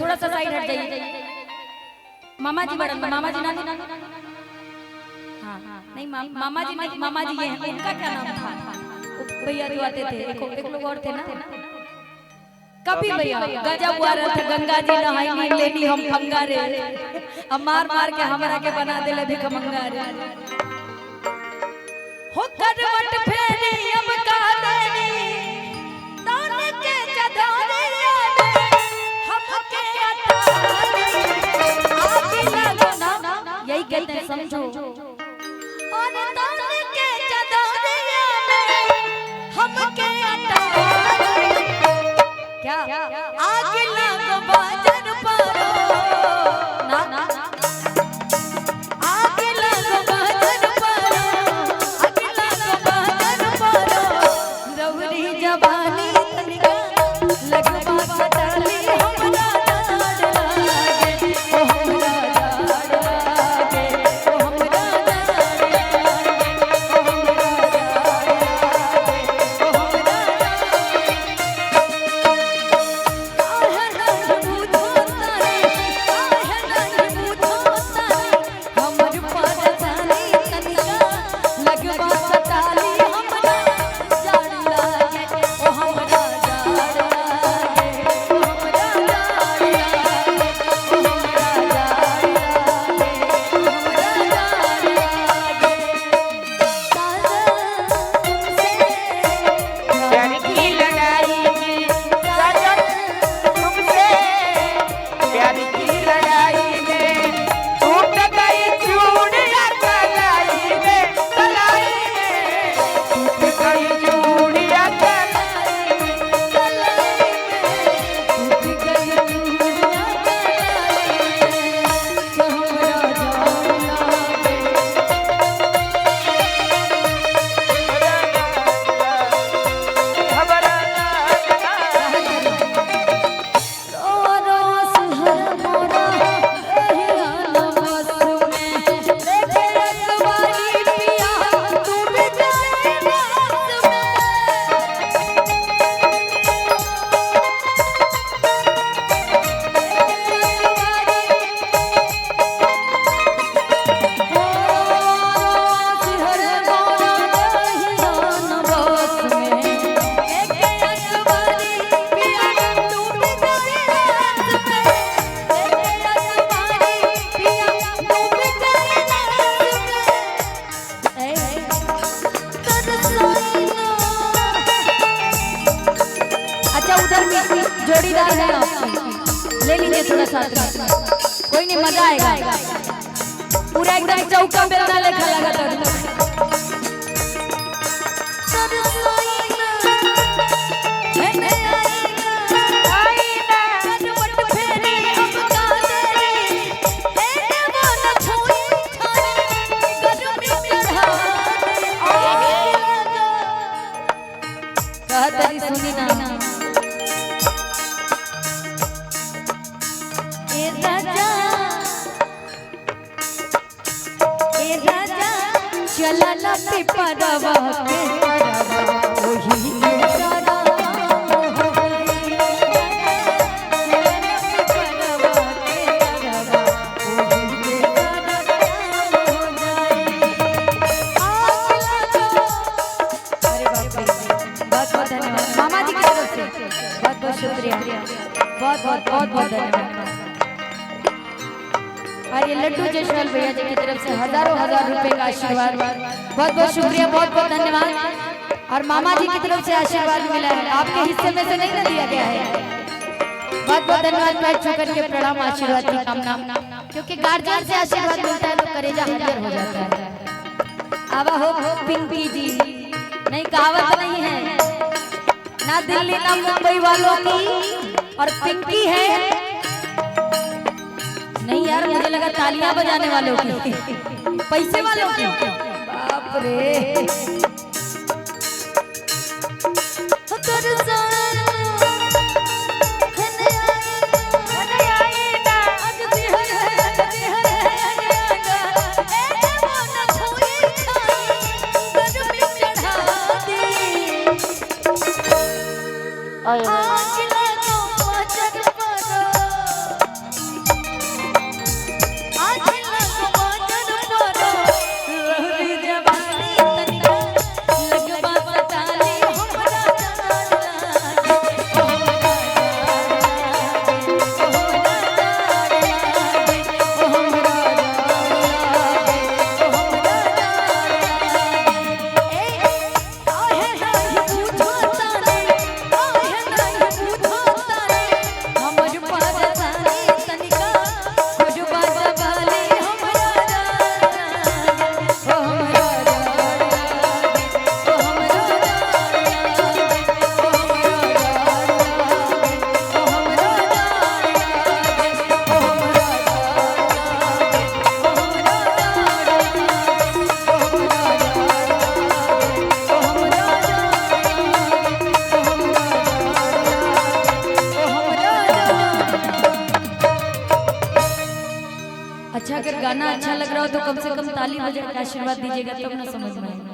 थोड़ा सा साइड हट जाइए। मामा जी बड़ा, मामा जी नानी, हाँ नहीं मामा जी नहीं, मामा जी ये हैं, उनका क्या नाम था? भैया जो आते थे, एक लोग और थे ना, कभी भैया गजब हुआ रहा था। गंगा जी नहाई नहीं लेनी हम पंगा रे, अब मार मार के हमरा के बना देले भिखमंगा रे। हो करवट फेरी अब का देनी तान के चदरिया में हमके अटारी आगे लगना, यही कहते हैं समझो। और तान के चदरिया में हमके अटारी क्या आगे लग बाजर पारो ना ना आगे लग बाजर पारो, आगे लग बाजर पारो रौरी जवानी तनिका लगवा सटाली हमरा डाड़ लागे, ओ हमरा डाड़ लागे, ओ हमरा डाड़ लागे, ओ हमरा डाड़ लागे, ओ हमरा जोड़ीदार है आपकी, ले लीजिए थोड़ा साथ में, कोई नहीं मजा आएगा। पूरा एकदम चौका बेलना लेखा लगा था। सुनी ना चला पिपरवा के ओही मामा जी की तरफ से बहुत बहुत शुक्रिया, बहुत बहुत बहुत बहुत धन्यवाद। और ये लड्डू जयसवाल भैया जी की तरफ से हजारों हजार रुपए का आशीर्वाद, बहुत बहुत शुक्रिया, बहुत बहुत धन्यवाद। और मामा जी की तरफ से आशीर्वाद मिला है, आपके हिस्से में से नहीं ना दिया गया है। बहुत बहुत धन्यवाद, पैर छू करके प्रणाम, आशीर्वाद की कामना, क्योंकि गार्जियन से आशीर्वाद मिलता है तो करेजा हरियर हो जाता है। आवा हो पिंकी जी, नहीं कहावत नहीं है ना दिल्ली ना मुंबई वालों की, और पिंकी है नहीं यार, मुझे लगा तालियां बजाने वालों की, पैसे वालों की। बाप रे अच्छा, अगर गाना अच्छा लग रहा हो तो कम से कम ताली बजा के आशीर्वाद दीजिएगा, तब ना समझ में आएगा।